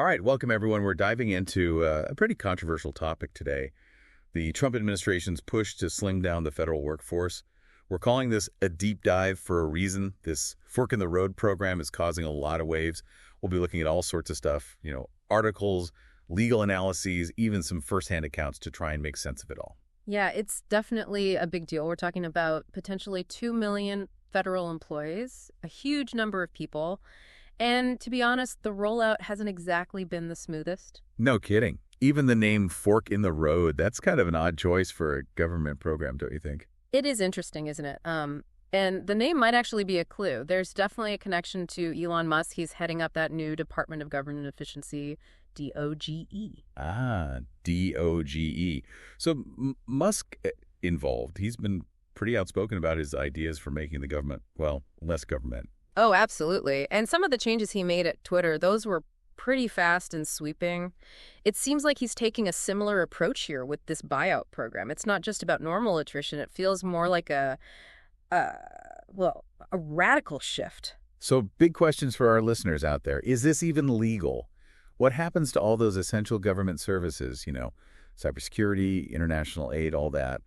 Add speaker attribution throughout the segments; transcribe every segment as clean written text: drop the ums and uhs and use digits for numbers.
Speaker 1: All right, welcome everyone. We're diving into a pretty controversial topic today. The Trump administration's push to slim down the federal workforce. We're calling this a deep dive for a reason. This fork in the road program is causing a lot of waves. We'll be looking at all sorts of stuff, articles, legal analyses, even some firsthand accounts to try and make sense of it all.
Speaker 2: Yeah, it's definitely a big deal. We're talking about potentially 2 million federal employees, a huge number of people. And to be honest, the rollout hasn't exactly been the smoothest.
Speaker 1: No kidding. Even the name fork in the road, that's kind of an odd choice for a government program, don't you think?
Speaker 2: It is interesting, isn't it? And the name might actually be a clue. There's definitely a connection to Elon Musk. He's heading up that new Department of Government Efficiency, DOGE.
Speaker 1: Ah, DOGE. So Musk involved. He's been pretty outspoken about his ideas for making the government, well, less government.
Speaker 2: Oh, absolutely. And some of the changes he made at Twitter, those were pretty fast and sweeping. It seems like he's taking a similar approach here with this buyout program. It's not just about normal attrition. It feels more like a radical shift.
Speaker 1: So big questions for our listeners out there. Is this even legal? What happens to all those essential government services, cybersecurity, international aid, all that?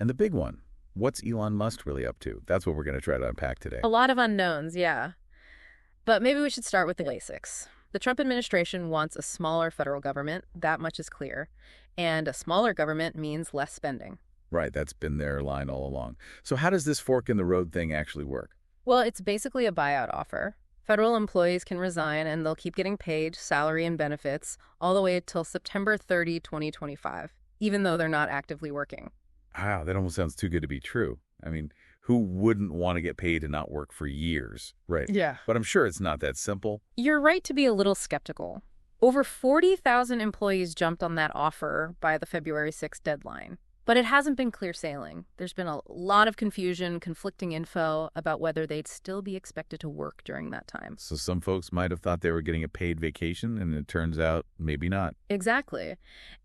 Speaker 1: And the big one, what's Elon Musk really up to? That's what we're going to try to unpack today.
Speaker 2: A lot of unknowns, yeah. But maybe we should start with the basics. The Trump administration wants a smaller federal government. That much is clear. And a smaller government means less spending.
Speaker 1: Right, that's been their line all along. So how does this fork in the road thing actually work?
Speaker 2: Well, it's basically a buyout offer. Federal employees can resign and they'll keep getting paid salary and benefits all the way until September 30, 2025, even though they're not actively working.
Speaker 1: Wow, that almost sounds too good to be true. I mean, who wouldn't want to get paid and not work for years, right?
Speaker 2: Yeah.
Speaker 1: But I'm sure it's not that simple.
Speaker 2: You're right to be a little skeptical. Over 40,000 employees jumped on that offer by the February 6th deadline. But it hasn't been clear sailing. There's been a lot of confusion, conflicting info about whether they'd still be expected to work during that time.
Speaker 1: So some folks might have thought they were getting a paid vacation, and it turns out maybe not.
Speaker 2: Exactly.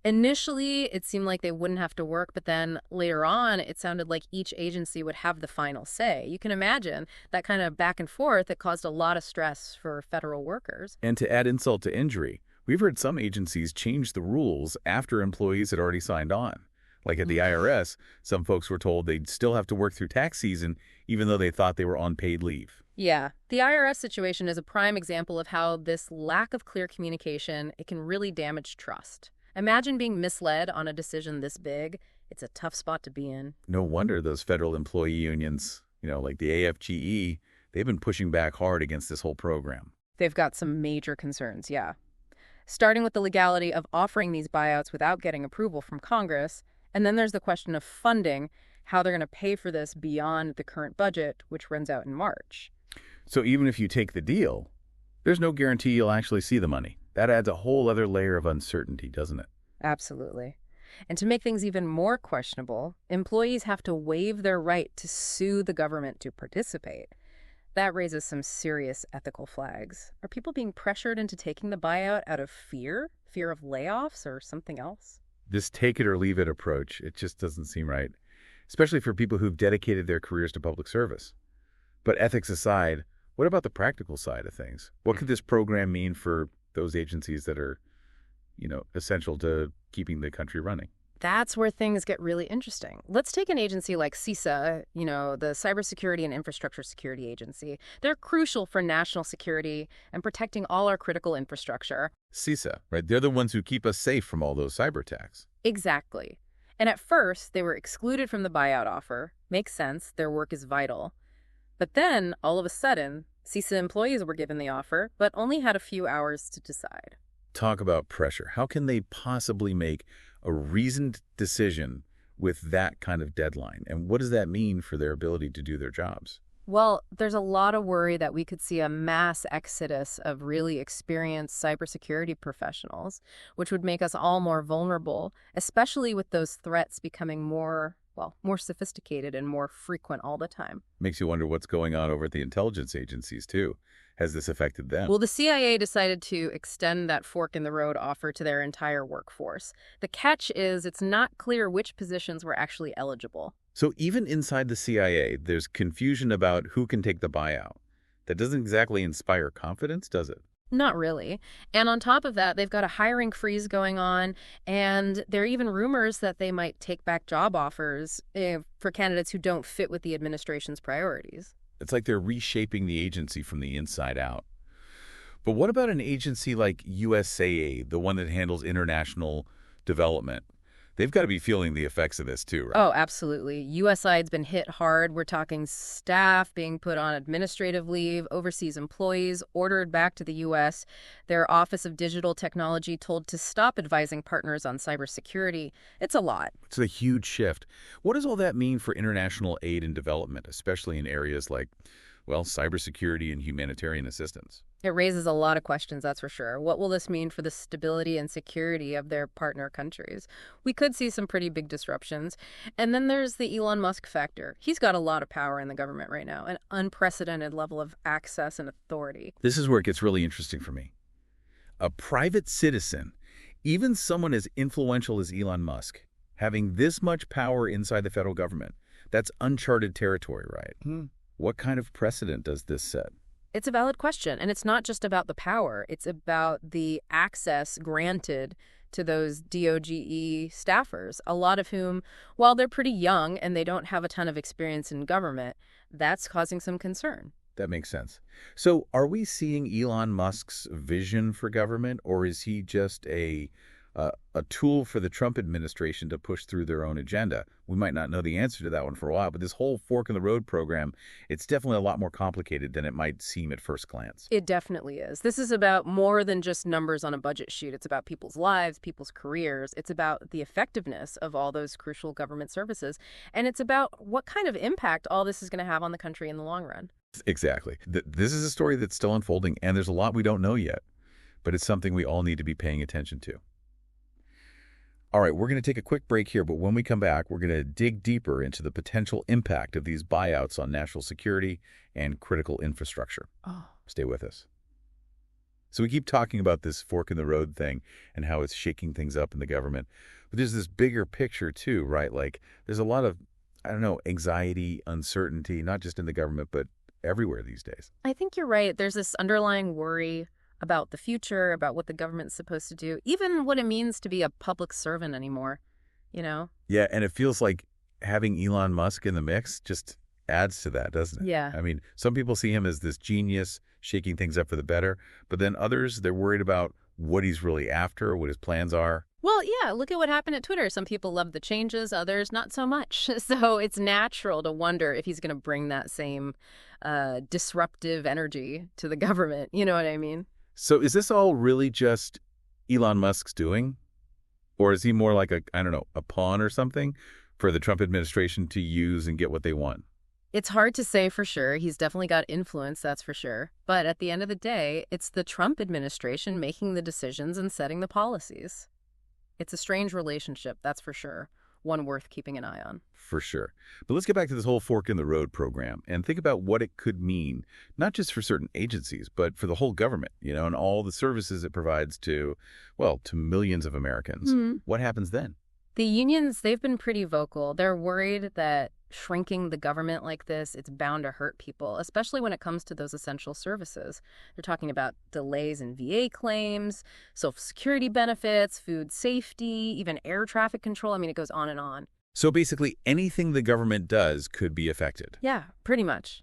Speaker 2: Initially, it seemed like they wouldn't have to work, but then later on, it sounded like each agency would have the final say. You can imagine that kind of back and forth that caused a lot of stress for federal workers.
Speaker 1: And to add insult to injury, we've heard some agencies change the rules after employees had already signed on. Like at the IRS, some folks were told they'd still have to work through tax season even though they thought they were on paid leave.
Speaker 2: Yeah, the IRS situation is a prime example of how this lack of clear communication, it can really damage trust. Imagine being misled on a decision this big. It's a tough spot to be in.
Speaker 1: No wonder those federal employee unions, like the AFGE, they've been pushing back hard against this whole program.
Speaker 2: They've got some major concerns, yeah. Starting with the legality of offering these buyouts without getting approval from Congress. And then there's the question of funding, how they're going to pay for this beyond the current budget, which runs out in March.
Speaker 1: So even if you take the deal, there's no guarantee you'll actually see the money. That adds a whole other layer of uncertainty, doesn't it?
Speaker 2: Absolutely. And to make things even more questionable, employees have to waive their right to sue the government to participate. That raises some serious ethical flags. Are people being pressured into taking the buyout out of fear? Fear of layoffs or something else?
Speaker 1: This take it or leave it approach, it just doesn't seem right, especially for people who've dedicated their careers to public service. But ethics aside, what about the practical side of things? What could this program mean for those agencies that are, essential to keeping the country running?
Speaker 2: That's where things get really interesting. Let's take an agency like CISA, the Cybersecurity and Infrastructure Security Agency. They're crucial for national security and protecting all our critical infrastructure.
Speaker 1: CISA, right? They're the ones who keep us safe from all those cyber attacks.
Speaker 2: Exactly. And at first, they were excluded from the buyout offer. Makes sense. Their work is vital. But then, all of a sudden, CISA employees were given the offer, but only had a few hours to decide.
Speaker 1: Talk about pressure. How can they possibly make a reasoned decision with that kind of deadline? And what does that mean for their ability to do their jobs?
Speaker 2: Well, there's a lot of worry that we could see a mass exodus of really experienced cybersecurity professionals, which would make us all more vulnerable, especially with those threats becoming more sophisticated and more frequent all the time.
Speaker 1: Makes you wonder what's going on over at the intelligence agencies, too. Has this affected them?
Speaker 2: Well, the CIA decided to extend that fork in the road offer to their entire workforce. The catch is it's not clear which positions were actually eligible.
Speaker 1: So even inside the CIA, there's confusion about who can take the buyout. That doesn't exactly inspire confidence, does it?
Speaker 2: Not really. And on top of that, they've got a hiring freeze going on, and there are even rumors that they might take back job offers for candidates who don't fit with the administration's priorities.
Speaker 1: It's like they're reshaping the agency from the inside out. But what about an agency like USAID, the one that handles international development? They've got to be feeling the effects of this too, right?
Speaker 2: Oh, absolutely. USAID's been hit hard. We're talking staff being put on administrative leave, overseas employees ordered back to the U.S., their Office of Digital Technology told to stop advising partners on cybersecurity. It's a lot.
Speaker 1: It's a huge shift. What does all that mean for international aid and development, especially in areas like, well, cybersecurity and humanitarian assistance?
Speaker 2: It raises a lot of questions, that's for sure. What will this mean for the stability and security of their partner countries? We could see some pretty big disruptions. And then there's the Elon Musk factor. He's got a lot of power in the government right now, an unprecedented level of access and authority.
Speaker 1: This is where it gets really interesting for me. A private citizen, even someone as influential as Elon Musk, having this much power inside the federal government, that's uncharted territory, right? What kind of precedent does this set?
Speaker 2: It's a valid question, and it's not just about the power. It's about the access granted to those DOGE staffers, a lot of whom, while they're pretty young and they don't have a ton of experience in government, that's causing some concern.
Speaker 1: That makes sense. So are we seeing Elon Musk's vision for government, or is he just a tool for the Trump administration to push through their own agenda? We might not know the answer to that one for a while, but this whole fork in the road program, it's definitely a lot more complicated than it might seem at first glance.
Speaker 2: It definitely is. This is about more than just numbers on a budget sheet. It's about people's lives, people's careers. It's about the effectiveness of all those crucial government services. And it's about what kind of impact all this is going to have on the country in the long run.
Speaker 1: Exactly. This is a story that's still unfolding, and there's a lot we don't know yet, but it's something we all need to be paying attention to. All right, we're going to take a quick break here, but when we come back, we're going to dig deeper into the potential impact of these buyouts on national security and critical infrastructure.
Speaker 2: Oh.
Speaker 1: Stay with us. So we keep talking about this fork in the road thing and how it's shaking things up in the government. But there's this bigger picture too, right? Like there's a lot of, anxiety, uncertainty, not just in the government, but everywhere these days.
Speaker 2: I think you're right. There's this underlying worry about the future, about what the government's supposed to do, even what it means to be a public servant anymore,
Speaker 1: Yeah, and it feels like having Elon Musk in the mix just adds to that, doesn't it?
Speaker 2: Yeah.
Speaker 1: I mean, some people see him as this genius shaking things up for the better, but then others, they're worried about what he's really after, what his plans are.
Speaker 2: Well, yeah, look at what happened at Twitter. Some people love the changes, others not so much. So it's natural to wonder if he's going to bring that same disruptive energy to the government. You know what I mean?
Speaker 1: So is this all really just Elon Musk's doing? Or is he more like a pawn or something for the Trump administration to use and get what they want?
Speaker 2: It's hard to say for sure. He's definitely got influence, that's for sure. But at the end of the day, it's the Trump administration making the decisions and setting the policies. It's a strange relationship, that's for sure. One worth keeping an eye on.
Speaker 1: For sure. But let's get back to this whole fork in the road program and think about what it could mean, not just for certain agencies, but for the whole government, and all the services it provides to millions of Americans.
Speaker 2: Mm-hmm.
Speaker 1: What happens then?
Speaker 2: The unions, they've been pretty vocal. They're worried that shrinking the government like this, it's bound to hurt people, especially when it comes to those essential services. They're talking about delays in VA claims, Social Security benefits, food safety, even air traffic control. I mean, it goes on and on.
Speaker 1: So basically anything the government does could be affected.
Speaker 2: Yeah, pretty much.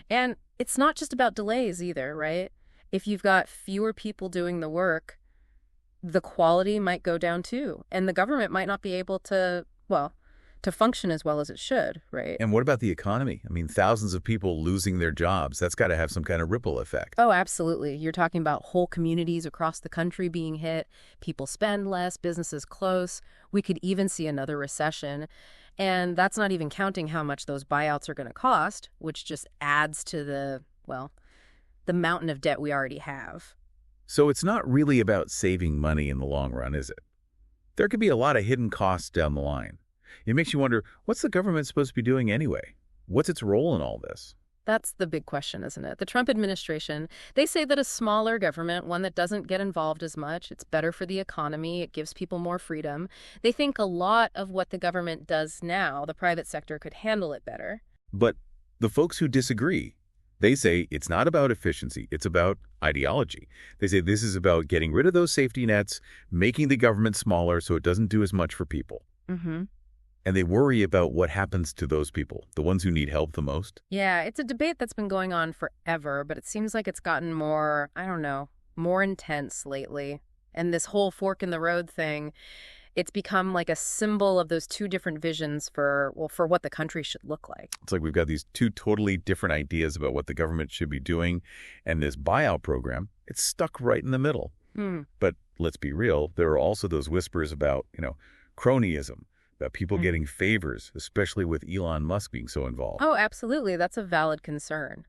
Speaker 2: And it's not just about delays either, right? If you've got fewer people doing the work, the quality might go down too. And the government might not be able to function as well as it should, right?
Speaker 1: And what about the economy? I mean, thousands of people losing their jobs. That's got to have some kind of ripple effect.
Speaker 2: Oh, absolutely. You're talking about whole communities across the country being hit. People spend less, businesses close. We could even see another recession. And that's not even counting how much those buyouts are going to cost, which just adds to the mountain of debt we already have.
Speaker 1: So it's not really about saving money in the long run, is it? There could be a lot of hidden costs down the line. It makes you wonder, what's the government supposed to be doing anyway? What's its role in all this?
Speaker 2: That's the big question, isn't it? The Trump administration, they say that a smaller government, one that doesn't get involved as much, it's better for the economy, it gives people more freedom. They think a lot of what the government does now, the private sector could handle it better.
Speaker 1: But the folks who disagree, they say it's not about efficiency, it's about ideology. They say this is about getting rid of those safety nets, making the government smaller so it doesn't do as much for people.
Speaker 2: Mm-hmm.
Speaker 1: And they worry about what happens to those people, the ones who need help the most.
Speaker 2: Yeah, it's a debate that's been going on forever, but it seems like it's gotten more, I don't know, more intense lately. And this whole fork in the road thing, it's become like a symbol of those two different visions for what the country should look like.
Speaker 1: It's like we've got these two totally different ideas about what the government should be doing. And this buyout program, it's stuck right in the middle. But let's be real, there are also those whispers about, cronyism, about people getting favors, especially with Elon Musk being so involved.
Speaker 2: Oh, absolutely. That's a valid concern.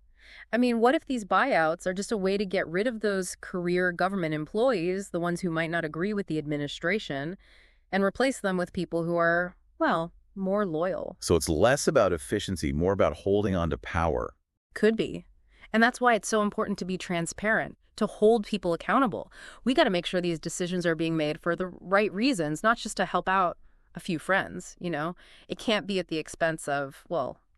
Speaker 2: I mean, what if these buyouts are just a way to get rid of those career government employees, the ones who might not agree with the administration, and replace them with people who are, well, more loyal?
Speaker 1: So it's less about efficiency, more about holding on to power.
Speaker 2: Could be. And that's why it's so important to be transparent, to hold people accountable. We got to make sure these decisions are being made for the right reasons, not just to help out a few friends, It can't be at the expense of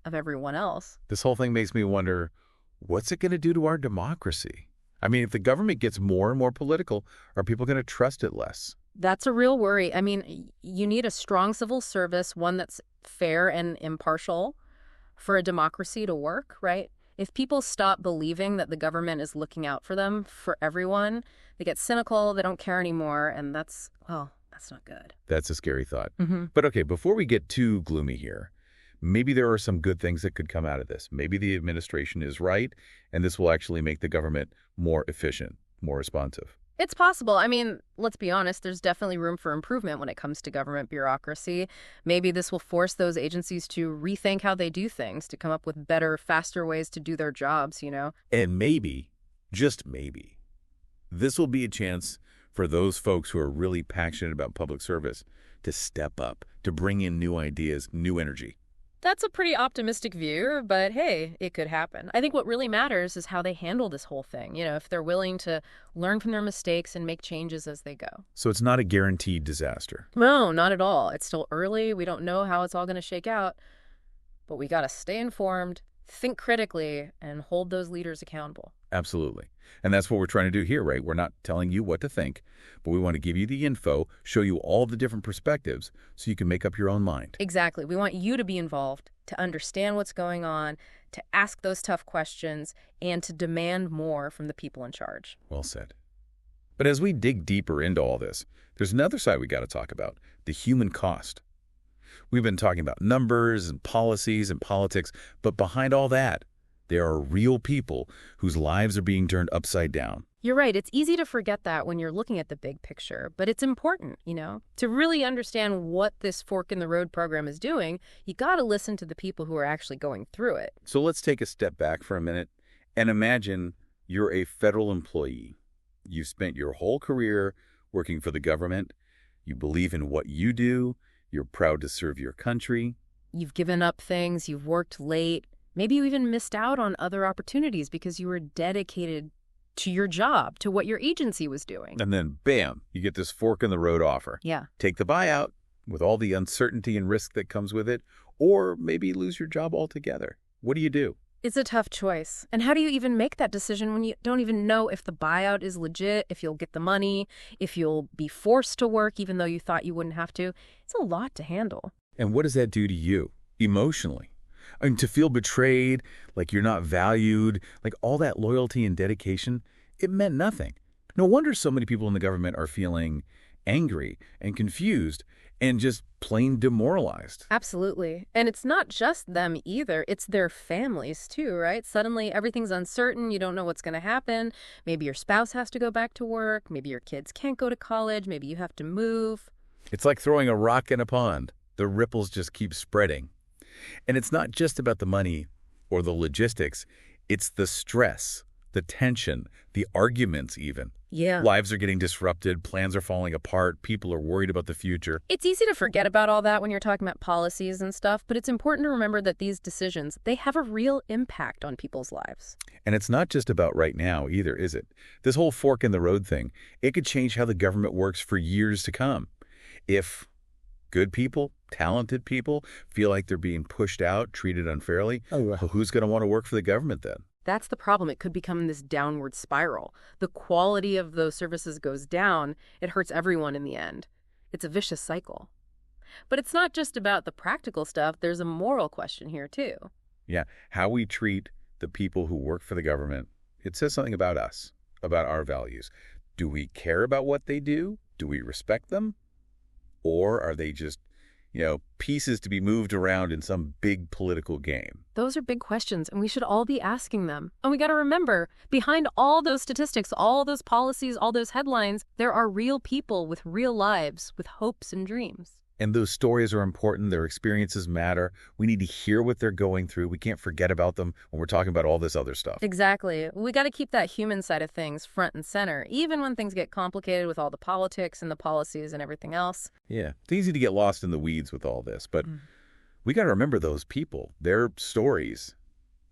Speaker 2: everyone else.
Speaker 1: This whole thing makes me wonder, what's it going to do to our democracy? I mean, if the government gets more and more political, are people going to trust it less?
Speaker 2: That's a real worry. I mean, you need a strong civil service, one that's fair and impartial for a democracy to work, right? If people stop believing that the government is looking out for them, for everyone, they get cynical, they don't care anymore, and that's not good.
Speaker 1: That's a scary thought. But okay, before we get too gloomy here, maybe there are some good things that could come out of this. Maybe the administration is right, and this will actually make the government more efficient, more responsive.
Speaker 2: It's possible. I mean, let's be honest, there's definitely room for improvement when it comes to government bureaucracy. Maybe this will force those agencies to rethink how they do things, to come up with better, faster ways to do their jobs,
Speaker 1: And maybe, just maybe, this will be a chance for those folks who are really passionate about public service to step up, to bring in new ideas, new energy.
Speaker 2: That's a pretty optimistic view, but hey, it could happen. I think what really matters is how they handle this whole thing, if they're willing to learn from their mistakes and make changes as they go.
Speaker 1: So it's not a guaranteed disaster.
Speaker 2: No, not at all. It's still early. We don't know how it's all going to shake out, but we got to stay informed, think critically, and hold those leaders accountable.
Speaker 1: Absolutely. And that's what we're trying to do here, right? We're not telling you what to think, but we want to give you the info, show you all the different perspectives so you can make up your own mind.
Speaker 2: Exactly. We want you to be involved, to understand what's going on, to ask those tough questions, and to demand more from the people in charge.
Speaker 1: Well said. But as we dig deeper into all this, there's another side we got to talk about, the human cost. We've been talking about numbers and policies and politics, but behind all that, there are real people whose lives are being turned upside down.
Speaker 2: You're right. It's easy to forget that when you're looking at the big picture, but it's important, to really understand what this fork in the road program is doing. You got to listen to the people who are actually going through it.
Speaker 1: So let's take a step back for a minute and imagine you're a federal employee. You've spent your whole career working for the government. You believe in what you do. You're proud to serve your country.
Speaker 2: You've given up things. You've worked late. Maybe you even missed out on other opportunities because you were dedicated to your job, to what your agency was doing.
Speaker 1: And then, bam, you get this fork in the road offer.
Speaker 2: Yeah.
Speaker 1: Take the buyout with all the uncertainty and risk that comes with it, or maybe lose your job altogether. What do you do?
Speaker 2: It's a tough choice. And how do you even make that decision when you don't even know if the buyout is legit, if you'll get the money, if you'll be forced to work even though you thought you wouldn't have to? It's a lot to handle.
Speaker 1: And what does that do to you emotionally? I mean, to feel betrayed, like you're not valued, like all that loyalty and dedication, it meant nothing. No wonder so many people in the government are feeling angry and confused and just plain demoralized.
Speaker 2: Absolutely. And it's not just them either. It's their families too, right? Suddenly everything's uncertain. You don't know what's going to happen. Maybe your spouse has to go back to work. Maybe your kids can't go to college. Maybe you have to move.
Speaker 1: It's like throwing a rock in a pond. The ripples just keep spreading. And it's not just about the money or the logistics. It's the stress, the tension, the arguments even.
Speaker 2: Yeah.
Speaker 1: Lives are getting disrupted. Plans are falling apart. People are worried about the future.
Speaker 2: It's easy to forget about all that when you're talking about policies and stuff, but it's important to remember that these decisions, they have a real impact on people's lives.
Speaker 1: And it's not just about right now either, is it? This whole fork in the road thing, it could change how the government works for years to come. If good people, talented people, feel like they're being pushed out, treated unfairly, well, who's going to want to work for the government then?
Speaker 2: That's the problem. It could become this downward spiral. The quality of those services goes down. It hurts everyone in the end. It's a vicious cycle. But it's not just about the practical stuff. There's a moral question here, too.
Speaker 1: Yeah, how we treat the people who work for the government, it says something about us, about our values. Do we care about what they do? Do we respect them? Or are they just, pieces to be moved around in some big political game?
Speaker 2: Those are big questions, and we should all be asking them. And we got to remember, behind all those statistics, all those policies, all those headlines, there are real people with real lives, with hopes and dreams.
Speaker 1: And those stories are important. Their experiences matter. We need to hear what they're going through. We can't forget about them when we're talking about all this other stuff.
Speaker 2: Exactly. We got to keep that human side of things front and center, even when things get complicated with all the politics and the policies and everything else.
Speaker 1: Yeah, it's easy to get lost in the weeds with all this, but we got to remember those people, their stories,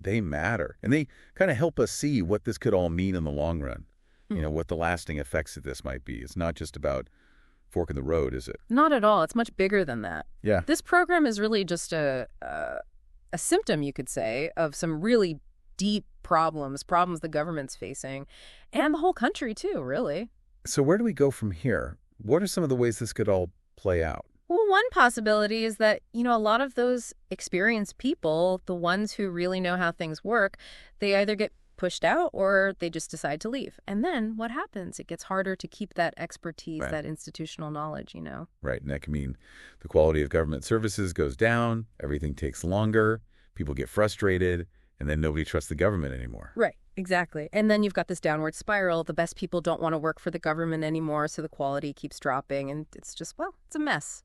Speaker 1: they matter. And they kind of help us see what this could all mean in the long run, what the lasting effects of this might be. It's not just about fork in the road, is it?
Speaker 2: Not at all. It's much bigger than that.
Speaker 1: Yeah.
Speaker 2: This program is really just a symptom, you could say, of some really deep problems the government's facing, and the whole country too, really.
Speaker 1: So where do we go from here? What are some of the ways this could all play out?
Speaker 2: Well, one possibility is that, a lot of those experienced people, the ones who really know how things work, they either get pushed out or they just decide to leave. And then what happens? It gets harder to keep that expertise, that institutional knowledge,
Speaker 1: Right. And that can mean the quality of government services goes down, everything takes longer, people get frustrated, and then nobody trusts the government anymore.
Speaker 2: Right. Exactly. And then you've got this downward spiral. The best people don't want to work for the government anymore, so the quality keeps dropping. And it's just, it's a mess.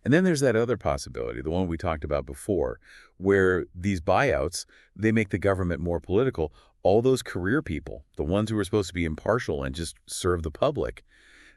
Speaker 1: And then there's that other possibility, the one we talked about before, where these buyouts, they make the government more political. All those career people, the ones who are supposed to be impartial and just serve the public,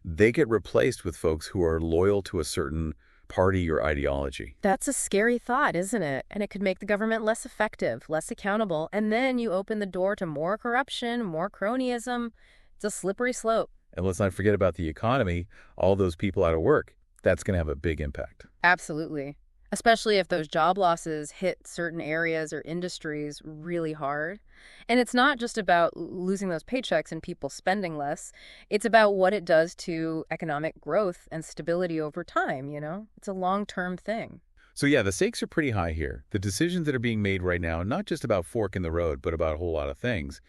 Speaker 1: they get replaced with folks who are loyal to a certain party or ideology.
Speaker 2: That's a scary thought, isn't it? And it could make the government less effective, less accountable. And then you open the door to more corruption, more cronyism. It's a slippery slope.
Speaker 1: And let's not forget about the economy, all those people out of work. That's going to have a big impact.
Speaker 2: Absolutely. Especially if those job losses hit certain areas or industries really hard. And it's not just about losing those paychecks and people spending less. It's about what it does to economic growth and stability over time, It's a long-term thing.
Speaker 1: So yeah, the stakes are pretty high here. The decisions that are being made right now, not just about fork in the road, but about a whole lot of things,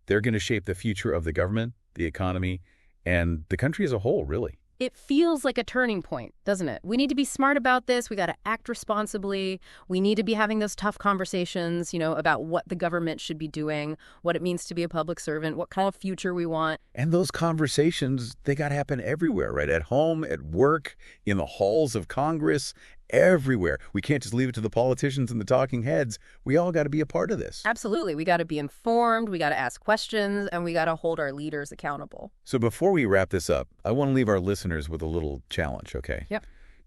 Speaker 1: they're going to shape the future of the government, the economy, and the country as a whole, really.
Speaker 2: It feels like a turning point, doesn't it? We need to be smart about this. We got to act responsibly. We need to be having those tough conversations, about what the government should be doing, what it means to be a public servant, what kind of future we want.
Speaker 1: And those conversations, they got to happen everywhere, right? At home, at work, in the halls of Congress, everywhere. We can't just leave it to the politicians and the talking heads. We all got to be a part of this.
Speaker 2: Absolutely. We got to be informed. We got to ask questions, and we got to hold our leaders accountable.
Speaker 1: So before we wrap this up, I want to leave our listeners with a little challenge, okay?
Speaker 2: Yep.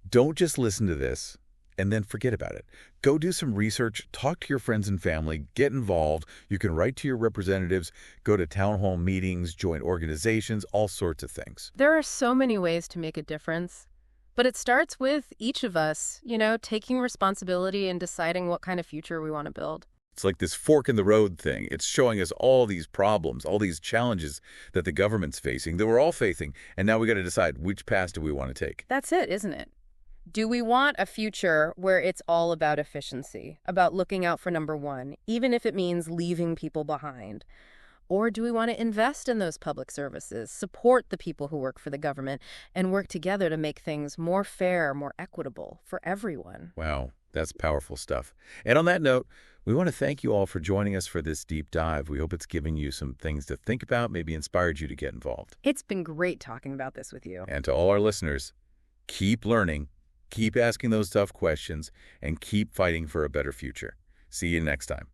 Speaker 1: Don't just listen to this and then forget about it. Go do some research, talk to your friends and family, get involved. You can write to your representatives, go to town hall meetings, join organizations, all sorts of things.
Speaker 2: There are so many ways to make a difference. But it starts with each of us, taking responsibility and deciding what kind of future we want to build.
Speaker 1: It's like this fork in the road thing. It's showing us all these problems, all these challenges that the government's facing, that we're all facing. And now we got to decide which path do we want to take.
Speaker 2: That's it, isn't it? Do we want a future where it's all about efficiency, about looking out for number one, even if it means leaving people behind? Or do we want to invest in those public services, support the people who work for the government, and work together to make things more fair, more equitable for everyone?
Speaker 1: Wow, that's powerful stuff. And on that note, we want to thank you all for joining us for this deep dive. We hope it's given you some things to think about, maybe inspired you to get involved.
Speaker 2: It's been great talking about this with you.
Speaker 1: And to all our listeners, keep learning, keep asking those tough questions, and keep fighting for a better future. See you next time.